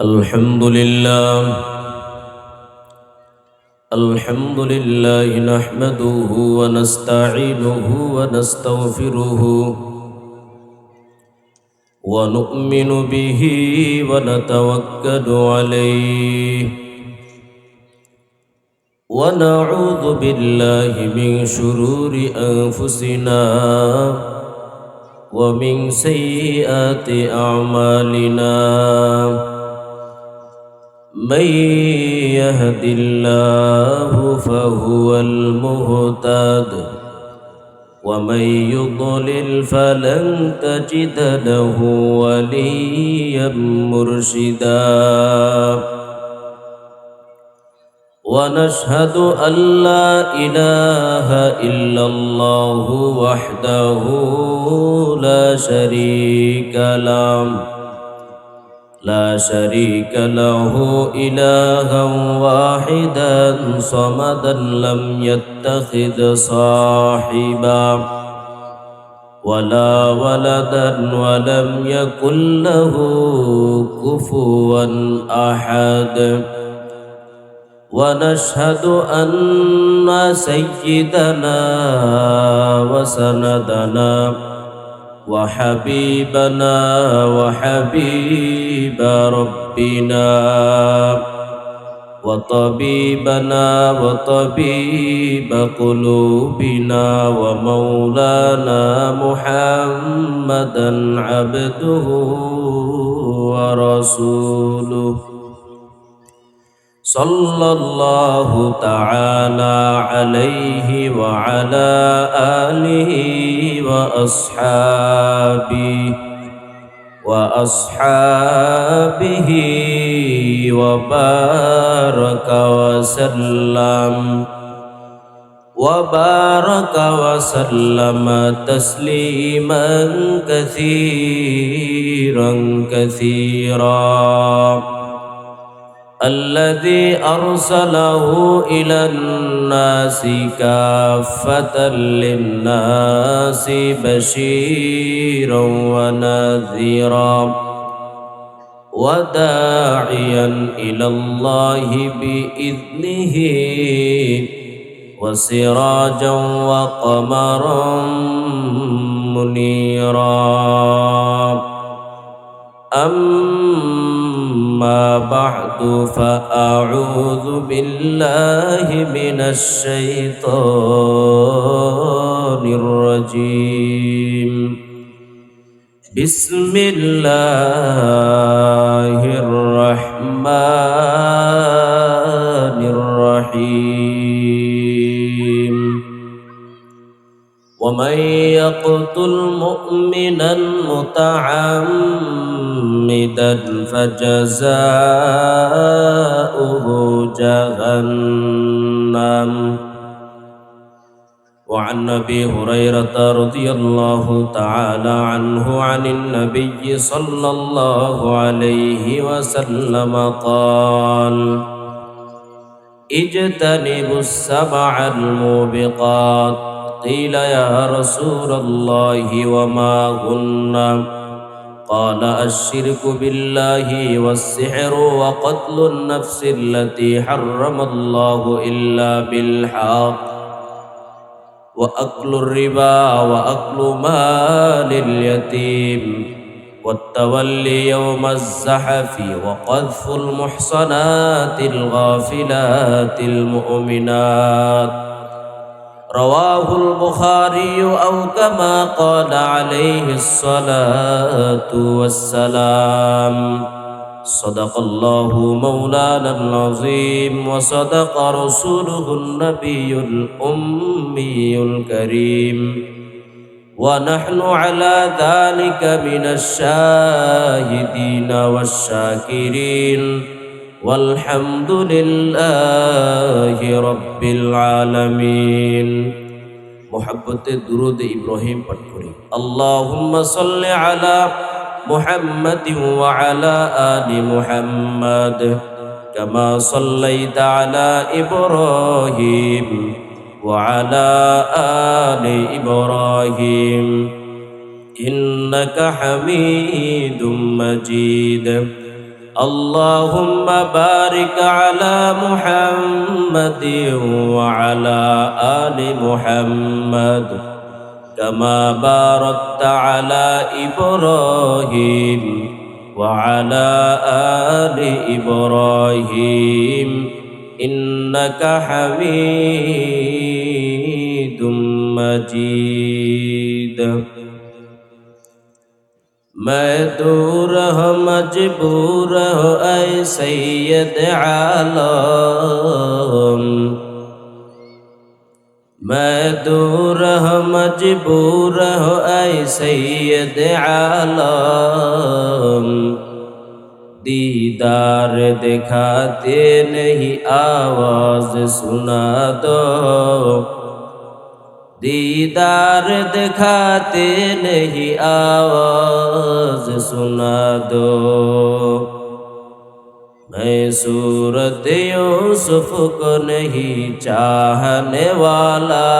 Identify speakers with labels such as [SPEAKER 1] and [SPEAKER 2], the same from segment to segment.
[SPEAKER 1] الحمد لله نحمده ونستعينه ونستغفره ونؤمن به ونتوكل عليه ونعوذ بالله من شرور أنفسنا ومن سيئات أعمالنا من يهد الله فهو المهتد ومن يضلل فلن تجد له وليا مرشدا ونشهد أن لا إله إلا الله وحده لا شريك له إلها واحدا صمدا لم يتخذ صاحبا ولا ولدا ولم يكن له كفوا أحد ونشهد أن سيدنا وسندنا وحبيبنا وحبيب ربنا وطبيبنا وطبيب قلوبنا ومولانا محمدا عبده ورسوله صلى الله تعالى عليه وعلى آله وأصحابه وبارك وسلم تسليما كثيرا الذي أرسله إلى الناس كافة للناس بشيرا ونذيرا وداعيا إلى الله بإذنه وسراجا وقمرا منيرا أما بعد فأعوذ بالله من الشيطان الرجيم بسم الله الرحمن الرحيم ومن يقتل مؤمنا متعمدا فجزاؤه جهنم وعن أبي هريرة رضي الله تعالى عنه عن النبي صلى الله عليه وسلم قال اجتنبوا السبع الموبقات قيل يا رسول الله وما هن قال الشرك بالله والسحر وقتل النفس التي حرم الله إلا بالحق وأكل الربا وأكل مال اليتيم والتولي يوم الزحف وقذف المحصنات الغافلات المؤمنات رواه البخاري أو كما قال عليه الصلاة والسلام صدق الله مولانا العظيم وصدق رسوله النبي الأمي الكريم ونحن على ذلك من الشاهدين والشاكرين والحمد لله رب العالمين محبت درود إبراهيم پڑھیں اللهم صل على محمد وعلى آل محمد كما صليت على إبراهيم وعلى آل إبراهيم إنك حميد مجيد اللهم بارك على محمد وعلى آل محمد كما باركت على إبراهيم وعلى آل إبراهيم إنك حميد مجيد मैं दूर हो मजबूर हो ऐ सैयद आलम मैं दूर हो मजबूर हो ऐ सैयद आलम दीदार दिखाते नहीं आवाज सुना दो दीदार दिखाते नहीं आवाज सुना दो मैं सूरत यूसुफ को नहीं चाहने वाला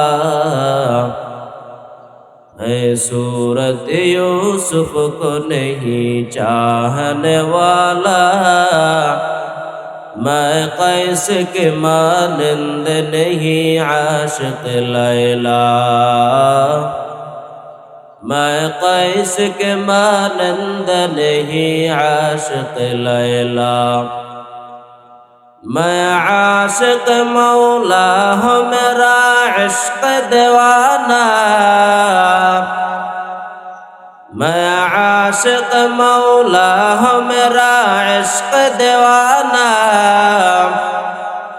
[SPEAKER 1] मैं सूरत यूसुफ को नहीं चाहने वाला मैं कैस के मानंद नहीं आशिक लैला मैं कैस के मानंद नहीं आशिक लैला मैं आशिक मौला हूँ मेरा इश्क दीवाना मैं आशिक मौला हूँ मेरा इश्क दीवाना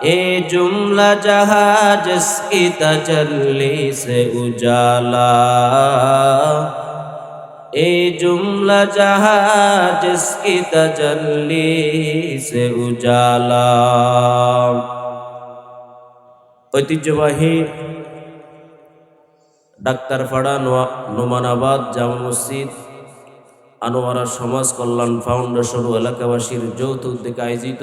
[SPEAKER 1] ये जुमला जहाँ जिसकी तजल्ली से उजाला ये जुमला जहाँ जिसकी तजल्ली से उजाला ঐতিহ্যবাহী ডাক্তারপাড়া নোমানাবাদ জামা মসজিদ আনোয়ারা সমাজ কল্যাণ ফাউন্ডেশন ও এলাকাবাসীর যৌথ উদ্যোগে আয়োজিত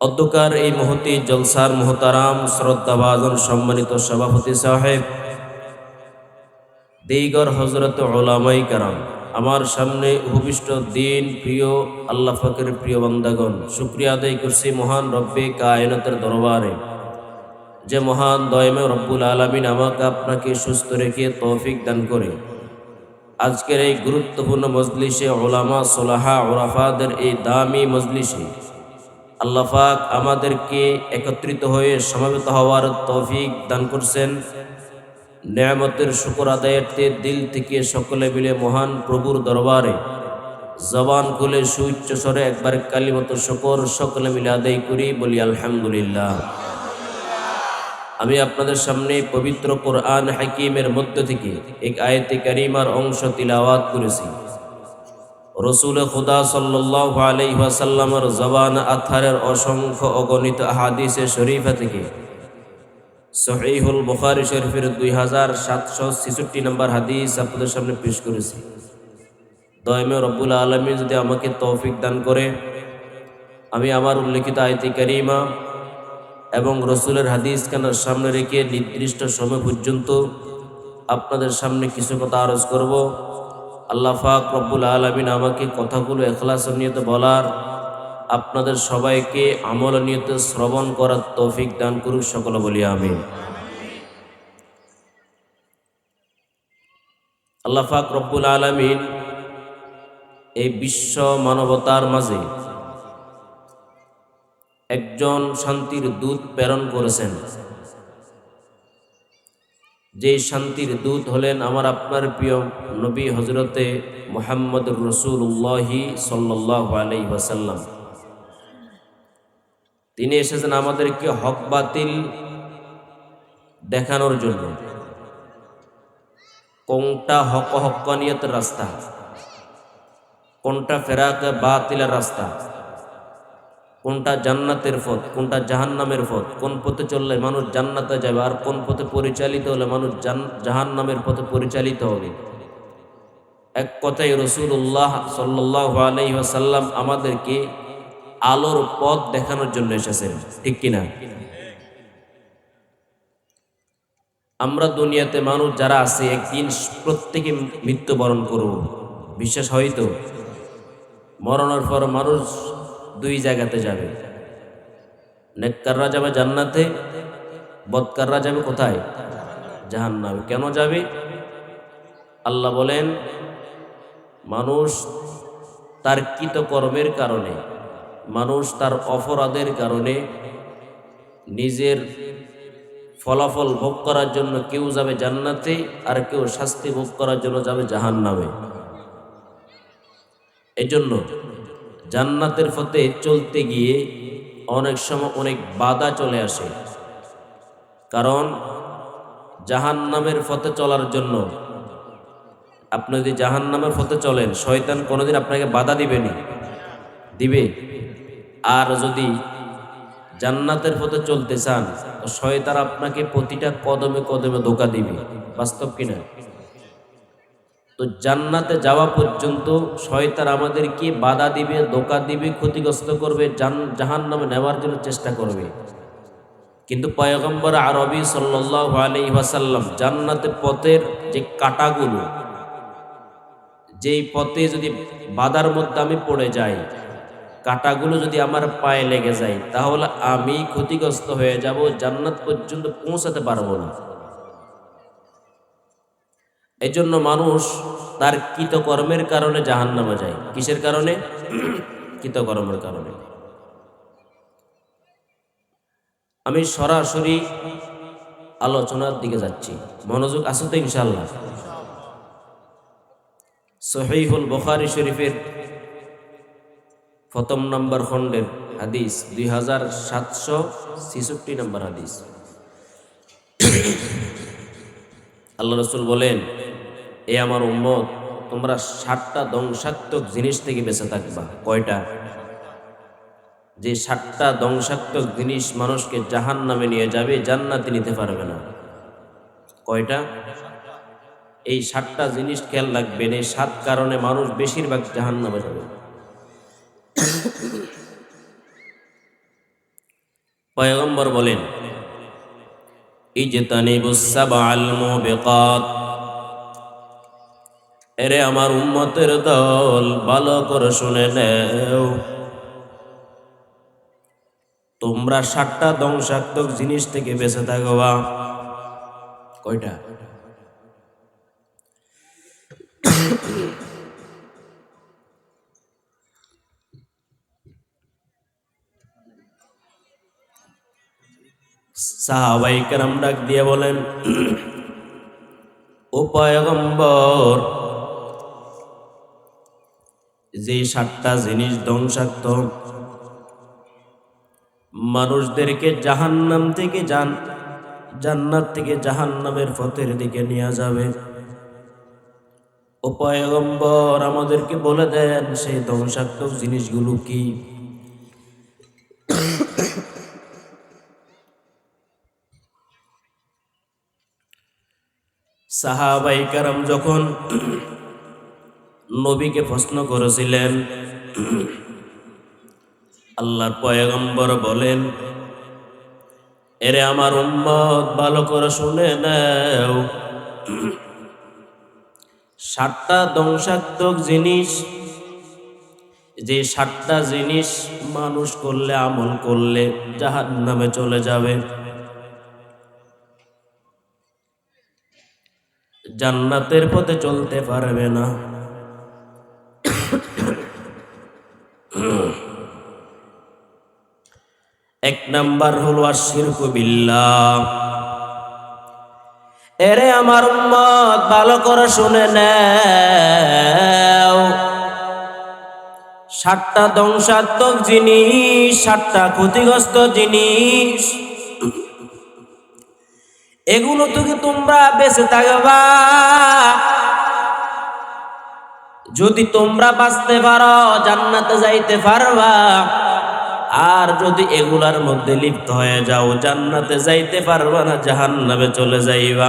[SPEAKER 1] অধ্যকার এই মহতি জলসার মোহতারাম শ্রদ্ধাভাজন সম্মানিত সভাপতি সাহেব দিগর হযরত উলামাই কেরাম আমার সামনে উপবিষ্ট দিন প্রিয় আল্লাহ পাকের প্রিয় বান্দাগণ শুকরিয়া আদায় করছি মহান রব্বে কায়নাতের দরবারে যে মহান দয়াময় রব্বুল আলামিন আমাকে আপনাকে সুস্থ রেখে তৌফিক দান করে আজকের এই গুরুত্বপূর্ণ মজলিসে উলামা সুলাহা উরাফাদের এই দামি মজলিসে আল্লাহ পাক আমাদেরকে একত্রিত হয়ে সমবেত হওয়ার তৌফিক দান করছেন নেয়ামতের শুকর আদায়ার্থে দিল থেকে সকলে মিলে মহান প্রভুর দরবারে জবান খুলে সুউচ্চ স্বরে একবার কালিমাত শুকর সকলে মিলে আদায় করি বলি আলহামদুলিল্লাহ। আমি আপনাদের সামনে পবিত্র কোরআন হাকিমের মধ্য থেকে এক আয়াতে কারিমার অংশ তিলাওয়াত করেছি। রসুল খুদা সাল্লাল্লাহু আলাইহি ওয়াসাল্লামের জবান আথারের অসংখ্য অগণিত হাদিসে শরীফা থেকে সহিহুল বুখারী শরীফের 2766 নম্বর হাদিস আপনাদের সামনে পেশ করেছি। দয়াময় রব্বুল আলামিন যদি আমাকে তৌফিক দান করে আমি আমার উল্লেখিত আয়াতে কারিমা এবং রসুলের হাদিস কানার সামনে রেখে নির্দিষ্ট সময় পর্যন্ত আপনাদের সামনে কিছু কথা আরজ করব। আল্লাহ পাক রব্বুল আলামিন আমাকে কথাগুলো ইখলাসের নিয়তে বলার, আপনাদের সবাইকে আমল নিয়তে শ্রবণ করার তৌফিক দান করুক, সকলে বলি আমিন। আল্লাহ পাক রব্বুল আলামিন এই বিশ্ব মানবতার মাঝে একজন শান্তির দূত প্রেরণ করেছেন। যে শান্তির দূত হলেন আমার আপনার প্রিয় নবী হযরতে মুহাম্মদুর রাসূলুল্লাহ সাল্লাল্লাহু আলাইহি ওয়াসাল্লাম। তিনি এসেছেন আমাদেরকে হক বাতিল দেখানোর জন্য। কোনটা হক্কানিয়তের রাস্তা, কোনটা ফেরাকে বাতিলের রাস্তা, কোনটা জান্নাতের পথ, কোনটা জাহান্নামের পথ, কোন পথে চললে মানুষ জান্নাতে যাবে আর কোন পথে পরিচালিত হলে মানুষ জাহান্নামের পথে পরিচালিত হবে। এক কথায় রাসূলুল্লাহ সাল্লাল্লাহু আলাইহি ওয়াসাল্লাম আমাদেরকে আলোর পথ দেখানোর জন্য এসেছেন, ঠিক কিনা? আমরা দুনিয়াতে মানুষ যারা আছে একদিন প্রত্যেকে মৃত্যুবরণ করব, বিশ্বাস হয়তো? মরণের পর মানুষ দুই জায়গাতে যাবে, নেককাররা যাবে জান্নাতে, বদকাররা যাবে কোথায়? জাহান্নামে। কেন যাবে? আল্লাহ বলেন, মানুষ তার কৃতকর্মের কারণে, মানুষ তার অপরাধের কারণে নিজের ফলাফল ভোগ করার জন্য কেউ যাবে জান্নাতে, আর কেউ শাস্তি ভোগ করার জন্য যাবে জাহান্নামে। এজন্য জান্নাতের পথে চলতে গিয়ে অনেক সময় অনেক বাধা চলে আসে। কারণ জাহান্নামের পথে চলার জন্য, আপনি যদি জাহান্নামের পথে চলেন, শয়তান কোনোদিন আপনাকে বাধা দিবেনি, দিবে? আর যদি জান্নাতের পথে চলতে চান, তো শয়তান আপনাকে প্রতিটা কদমে কদমে ধোঁকা দিবে। বাস্তব কিনা? তো জান্নাতে যাওয়া পর্যন্ত শয়তান আমাদেরকে বাধা দিবে, ধোঁকা দিবে, ক্ষতিগ্রস্ত করবে, জাহান্নামে নেওয়ার জন্য চেষ্টা করবে। কিন্তু পয়গম্বর আরবি সাল্লাল্লাহু আলাইহি ওয়াসাল্লাম জান্নাতের পথের যে কাঁটাগুলো, যেই পথে যদি বাধার মধ্যে আমি পড়ে যাই, কাঁটাগুলো যদি আমার পায়ে লেগে যায়, তাহলে আমি ক্ষতিগ্রস্ত হয়ে যাব, জান্নাত পর্যন্ত পৌঁছাতে পারবো না। এই জন্য মানুষ তার কৃতকর্মের কারণে জাহান্নামে যায়। কিসের কারণে? কৃতকর্মের কারণে। আমি সরাসরি আলোচনার দিকে যাচ্ছি, মনোযোগ আছে তো ইনশাআল্লাহ? সহিহুল বুখারী শরীফের প্রথম নম্বর খণ্ডের হাদিস 2766 নম্বর হাদিস। আল্লাহ রাসূল বলেন, এ আমার উম্মত, তোমরা 7টা ধ্বংসাত্মক জিনিস থেকে বেঁচে থাকবা। কয়টা? যে 7টা ধ্বংসাত্মক জিনিস মানুষকে জাহান্নামে নিয়ে যাবে, জান্নাতে নিতে পারবে না। কয়টা? এই 7টা জিনিস খেয়াল রাখবেন। এই 7 কারণে মানুষ বেশিরভাগ জাহান্নামে যাবে। পয়গম্বর বলেন, ইজতানিবুস সাবআল মুবিকাত, এরে আমার উম্মতের দল, ভালো করে শুনে নাও, তোমরা 7টা ধ্বংসাত্মক জিনিস থেকে বেঁচে থাকবা। কয়টা? সাহাবায়ে কেরাম ডাক দিয়ে বলেন, ও পয়গম্বর, যে 7টা জিনিস ধ্বংসাত্মক, মানুষদেরকে জাহান্নাম থেকে জান্নাত থেকে জাহান্নামের পথের দিকে নিয়ে যাবে, ও পয়গম্বর আমাদেরকে বলে দেন সেই ধ্বংসাত্মক জিনিসগুলো কি? সাহাবায়ে কেরাম যখন নবীকে প্রশ্ন করেছিলেন, আল্লাহর পয়গম্বর বলেন, এরে আমার উম্মত, ভালো করে শুনে নাও, 7টা ধ্বংসাত্মক জিনিস, যে 7টা জিনিস মানুষ করলে, আমল করলে জাহান্নামে চলে যাবে, জান্নাতের পথে চলতে পারবে না। এক নাম্বার হলো আশিরকু বিল্লাহ। এরে আমার উম্মত, ভালো করে শুনে নাও, 7টা ধ্বংসাত্মক জিনিস, 7টা ক্ষতিগ্রস্ত জিনিস, এগুলো থেকে তোমরা বেঁচে থাকবা। যদি তোমরা বাঁচতে পারো, জান্নাতে যাইতে পারবা। আর যদি এগুলার মধ্যে লিপ্ত হয়ে যাও, জান্নাতে যাইতে পারবা না, জাহান্নামে চলে যাইবা।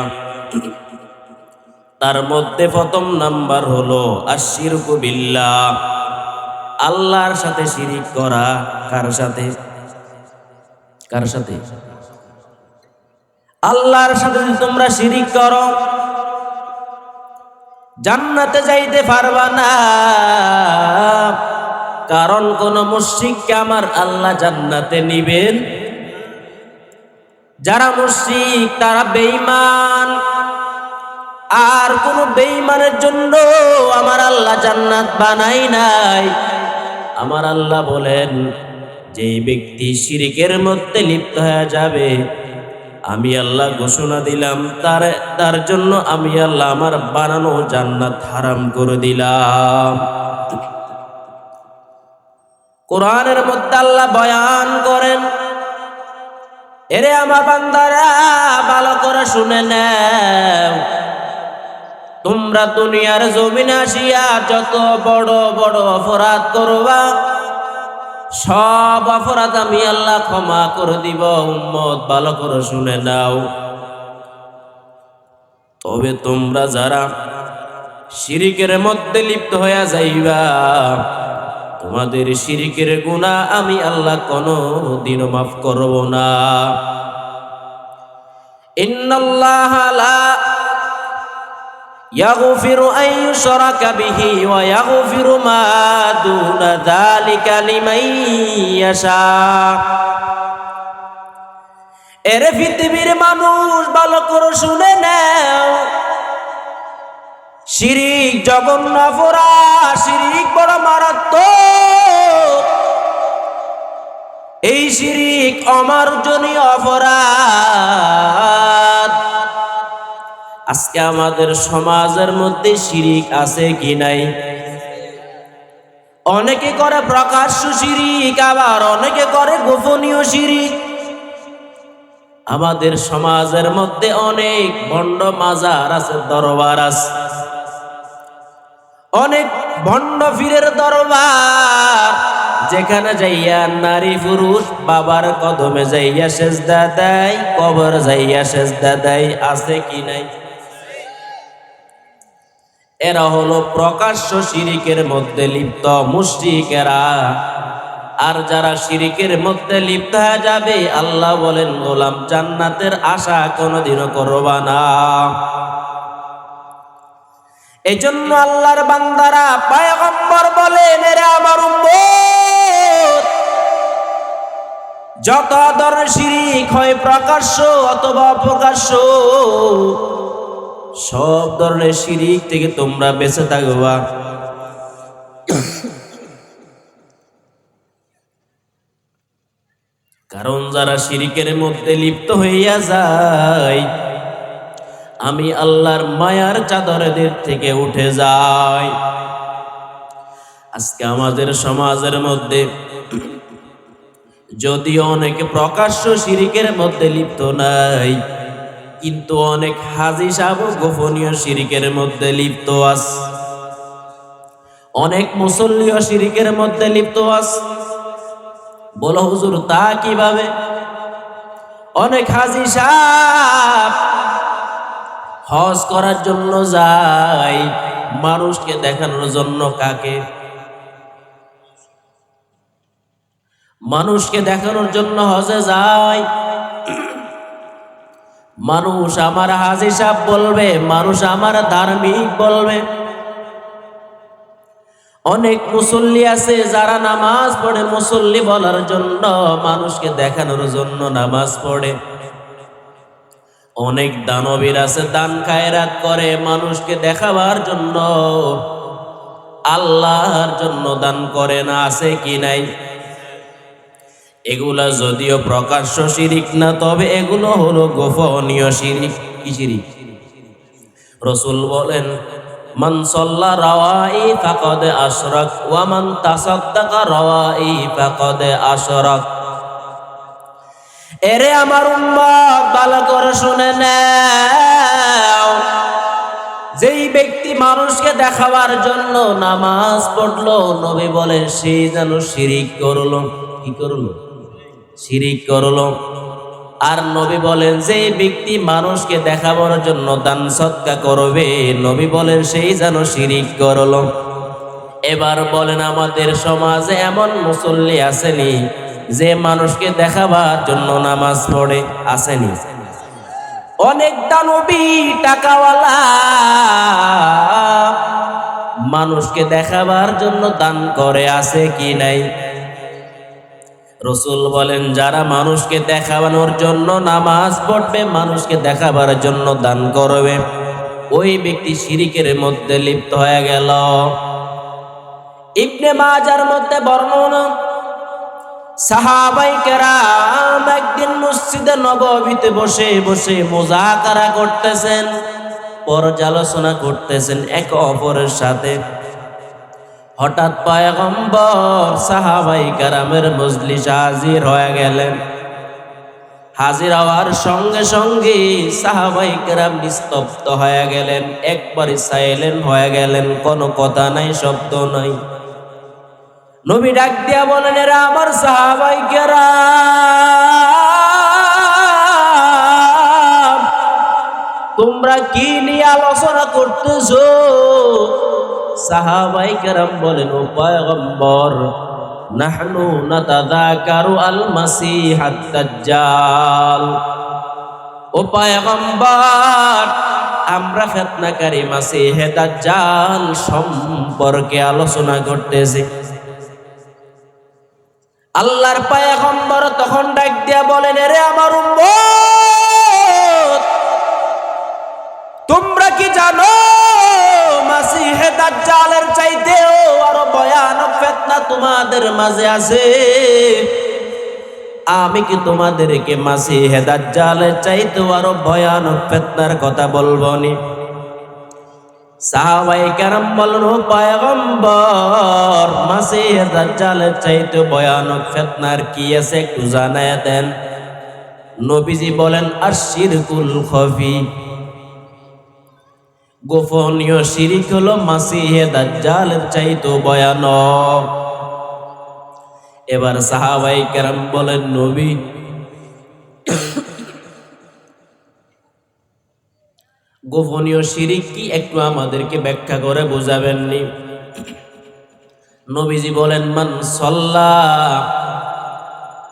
[SPEAKER 1] তার মধ্যে প্রথম নাম্বার হলো আশিরকু বিল্লাহ, আল্লাহর সাথে শিরিক করা। কার সাথে? কার সাথে? আল্লাহর সাথে যদি তোমরা শিরিক করো, জান্নাতে যাইতে পারবা না। কারণ কোন মুশরিককে আমার আল্লাহ জান্নাতে নিবেন। যারা মুশরিক তারা বেঈমান, আর কোন বেঈমানের জন্য আমার আল্লাহ জান্নাত বানাই নাই। আমার আল্লাহ বলেন, যে ব্যক্তি শিরকের মধ্যে লিপ্ত হয়ে যাবে, আমি আল্লাহ ঘোষণা দিলাম তার জন্য আমি আল্লাহ আমার বানানো জান্নাত হারাম করে দিলাম। কোরআনের মধ্যে আল্লাহ বয়ান করেন, এরে আমার বান্দারা ভালো করে শুনে নাও, তোমরা দুনিয়ার জমিনে আসিয়া যত বড় বড় অপরাধ করবা, সব অপরাধ আমি আল্লাহ ক্ষমা করে দিব। উম্মত ভালো করে শুনে নাও, তবে তোমরা যারা শিরিকের মধ্যে লিপ্ত হইয়া যাইবা, তোমাদের শিরিকের গুনাহ আমি আল্লাহ কোনদিনও মাফ করব না। ইন্নাল্লাহা লা ইয়াগফিরু আন ইউশরাকা বিহি ওয়া ইয়াগফিরু মা দুনা যালিকা লিমান ইয়াশা। এরে পৃথিবীর মানুষ ভালো করে শুনে নাও, শিরিক জঘন্য অপরাধ, শিরিক বড় মারাত্মক। এই শিরিক অমার্জনীয় অপরাধ। আজকে আমাদের সমাজের মধ্যে শিরিক আছে কি নাই? অনেকে করে প্রকাশ্য শিরিক, আবার অনেকে করে গোপনীয় শিরিক। আমাদের সমাজের মধ্যে অনেক ভণ্ড মাজার আছে, দরবার আছে, অনেক ভণ্ড পীরের দরবার, যেখানে যাইয়া নারী পুরুষ বাবার কদমে যাইয়া সেজদা দেয়, কবর যাইয়া সেজদা দেয়। আছে কি নাই? এরা হলো প্রকাশ্য শিরিকের মধ্যে লিপ্ত মুশরিকেরা। আর যারা শিরিকের মধ্যে লিপ্ত হয়ে যাবে, আল্লাহ বলেন, গোলাম জান্নাতের আশা কোনোদিনও করবা না। এই জন্য আল্লাহর বান্দারা, পয়গম্বর বলেন, এরা আমার উম্মত, যত ধরনের শিরিক হয় প্রকাশ্য অথবা অপ্রকাশ্য, সব ধরনের শিরিক থেকে তোমরা বেঁচে থাকবা। কারণ যারা শিরিকের মধ্যে লিপ্ত হইয়া যায়, আমি আল্লাহর মায়ার চাদরদের থেকে উঠে যাই। আজকে আমাদের সমাজের মধ্যে যদিও অনেকে প্রকাশ্য শিরিকের মধ্যে লিপ্ত নাই, কিন্তু অনেক হাজী সাহেব গোপনীয় শিরিকের মধ্যে লিপ্ত আছে। অনেক মুসল্লিও শিরিকের মধ্যে লিপ্ত আছে। বলো হুজুর, তা কিভাবে? অনেক হাজী সাহেব হজ করার জন্য যায়, মানুষকে দেখানোর জন্য। কাকে? মানুষকে দেখানোর জন্য হজে যায়। মানুষ আমার হাজী সাহেব বলবে, মানুষ আমার ধার্মিক বলবে। অনেক মুসল্লি আছে যারা নামাজ পড়ে মুসল্লি বলার জন্য, মানুষকে দেখানোর জন্য নামাজ পড়ে। অনেক দানবীর আছে দান খায়রাত করে মানুষকে দেখাবার জন্য, আল্লাহর জন্য দান করে না। আছে কি নাই? এগুলা যদিও প্রকাশ্য শিরিক না, তবে এগুলো হলো গোপনীয় শিরিক। কি শিরিক? রাসূল বলেন, মান সাল্লা রাওয়াই ফাকাদ আশরাক ওয়া মান তাসাদ্দাকা রাওয়াই ফাকাদ আশরাক। এরে আমার উম্মত, ভালো করে শুনে নাও, যেই ব্যক্তি মানুষকে দেখাবার জন্য নামাজ পড়লো, নবী বলেন সেই যেন শিরিক করলো। কি করলো? শিরিক করলো। আর নবী বলেন যে ব্যক্তি মানুষকে দেখাবার জন্য দান সদকা করবে, নবী বলেন সেই যেন শিরিক করলো। এবার বলেন, আমাদের সমাজে এমন মুসল্লি আসেনি যে মানুষকে দেখাবার জন্য নামাজ পড়ে? আসেনি? অনেক দানবী টাকাওয়ালা মানুষকে দেখাবার জন্য দান করে আছে কি নাই? রাসূল বলেন, যারা মানুষকে দেখানোর জন্য নামাজ পড়বে, মানুষকে দেখাবার জন্য দান করবে, ওই ব্যক্তি শিরিকের মধ্যে লিপ্ত হয়ে গেল। ইবনে মাজার মধ্যে বর্ণনা, সাহাবায়ে কেরাম একদিন মসজিদে নববীতে বসে বসে মুযাকারা করতেছেন, পর্যালোচনা করতেছেন একে অপরের সাথে। হঠাৎ পয়গম্বর সাহাবায়ে কেরামের মজলিসে হাজির হয়ে গেলেন। হাজির হওয়ার সঙ্গে সঙ্গে সাহাবায়ে কেরাম নিস্তব্ধ হয়ে গেলেন, একবারে সাইলেন্ট হয়ে গেলেন, কোনো কথা নাই, শব্দ নাই। নবী ডাক দিয়া বলেন, এরা আমার সাহাবায়ে কেরাম, তোমরা কি নিয়ে আলোচনা করতেছো? সাহাবায়ে কেরাম বলেন, ও পয়গম্বর, নাহনু নাতাযাকারু আল মাসিহাদ দাজ্জাল। ও পয়গম্বর, আমরা ফিতনাকারী মাসিহে দাজ্জাল সম্পর্কে আলোচনা করতেছি। আল্লাহর পয়গম্বর তখন ডাক দিয়া বলেন, এরে আমার উম্মত, তোমরা কি জানো মাসিহে দাজ্জালের চাইতেও আরো ভয়ানক ফিতনা তোমাদের মাঝে আছে? আমি কি তোমাদেরকে মাসিহে দাজ্জালের চাইতেও আরো ভয়ানক ফিতনার কথা বলবো নি? সাহাবায়ে কেরাম বলেন, ও পয়গম্বর, মাসিহে দাজ্জালের চাইতে ভয়ানক ফিতনার কি আছে একটু জানায়া দেন। নবীজি বলেন, আশ-শিরকুল খফি, গোপনীয় শিরিক হলো মাসিহে দাজ্জালের চাইতে ভয়ানক। এবার সাহাবায়ে কেরাম বলেন, নবী, গোপনীয় শিরিক কি একটু আমাদেরকে ব্যাখ্যা করে বোঝাবেননি? নবীজি বলেন, মান সাল্লা,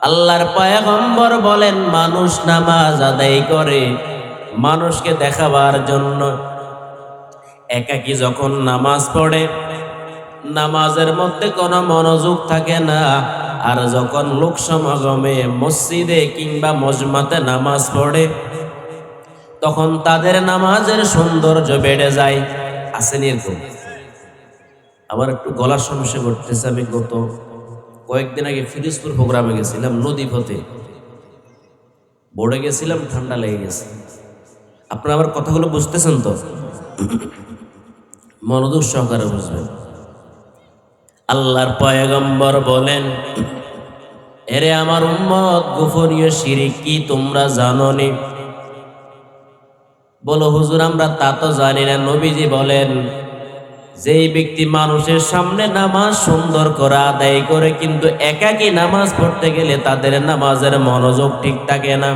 [SPEAKER 1] আল্লাহর পয়গম্বর বলেন, মানুষ নামাজ আদায় করে মানুষকে দেখাবার জন্য, একাকী যখন নামাজ পড়ে নামাজের মধ্যে কোনো মনোযোগ থাকে না, আর যখন লোক সমাগমে মসজিদে কিংবা মজমাতে নামাজ পড়ে তখন তাদের নামাজের সৌন্দর্য বেড়ে যায়। আসেনি এরকম? আমার একটু গলার সমস্যা করতেছে। আমি গত কয়েকদিন আগে ফিরোজপুর প্রোগ্রামে গেছিলাম, নদী পথে বোর্ডে গেছিলাম, ঠান্ডা লেগে গেছে। আপনারা আমার কথাগুলো বুঝতেছেন তো? মনোযোগ সহকারে বুঝবেন। আল্লাহর পয়গম্বর বলেন, এরে আমার উম্মত, গোপনীয় শিরিক কি তোমরা জানো নি? বলো, হুজুর আমরা তা তো জানি না। নবীজি বলেন, যেই ব্যক্তি মানুষের সামনে নামাজ সুন্দর করে আদায় করে কিন্তু একাকী নামাজ পড়তে গেলে তাদের নামাজের মনোযোগ ঠিক থাকে না,